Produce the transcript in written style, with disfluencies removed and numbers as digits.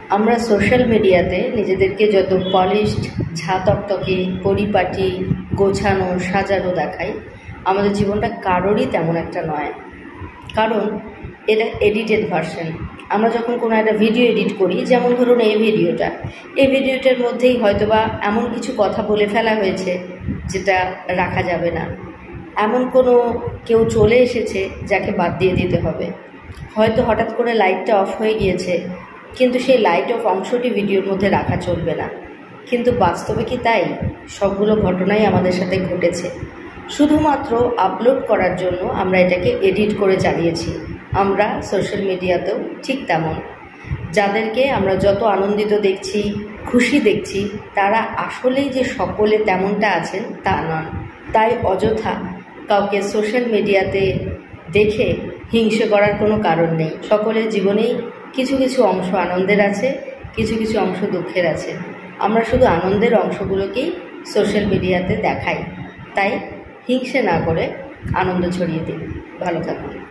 আমরা সোশ্যাল মিডিয়াতে নিজেদেরকে যত পলিশড, ঝাঁ-তকতকে, পরিপাটি, গোছানো, সাজানো দেখাই, আমাদের জীবনটা কারোরই তেমন একটা নয়। কারণ এটা এডিটেড ভার্সন। আমরা যখন কোনো একটা ভিডিও এডিট করি, যেমন ধরুন এই ভিডিওটার মধ্যেই হয়তোবা এমন কিছু কথা বলে ফেলা হয়েছে যেটা রাখা যাবে না, এমন কোনো কেউ চলে এসেছে যাকে বাদ দিয়ে দিতে হবে, হয়তো হঠাৎ করে লাইটটা অফ হয়ে গিয়েছে, কিন্তু সেই লাইট অফ অংশটি ভিডিওর মধ্যে রাখা চলবে না। কিন্তু বাস্তবে কি তাই? সবগুলো ঘটনাই আমাদের সাথে ঘটেছে। শুধুমাত্র আপলোড করার জন্য আমরা এটাকে এডিট করে চালিয়েছি। আমরা সোশ্যাল মিডিয়াতেও ঠিক তেমন। যাদেরকে আমরা যত আনন্দিত দেখছি, খুশি দেখছি, তারা আসলেই যে সকলে তেমনটা আছেন তা নন। তাই অযথা কাউকে সোশ্যাল মিডিয়াতে দেখে হিংসে করার কোনো কারণ নেই। সকলের জীবনেই কিছু কিছু অংশ আনন্দের আছে, কিছু কিছু অংশ দুঃখের আছে। আমরা শুধু আনন্দের অংশগুলোকেই সোশ্যাল মিডিয়াতে দেখাই। তাই হিংসে না করে আনন্দ ছড়িয়ে দিন। ভালো থাকুন।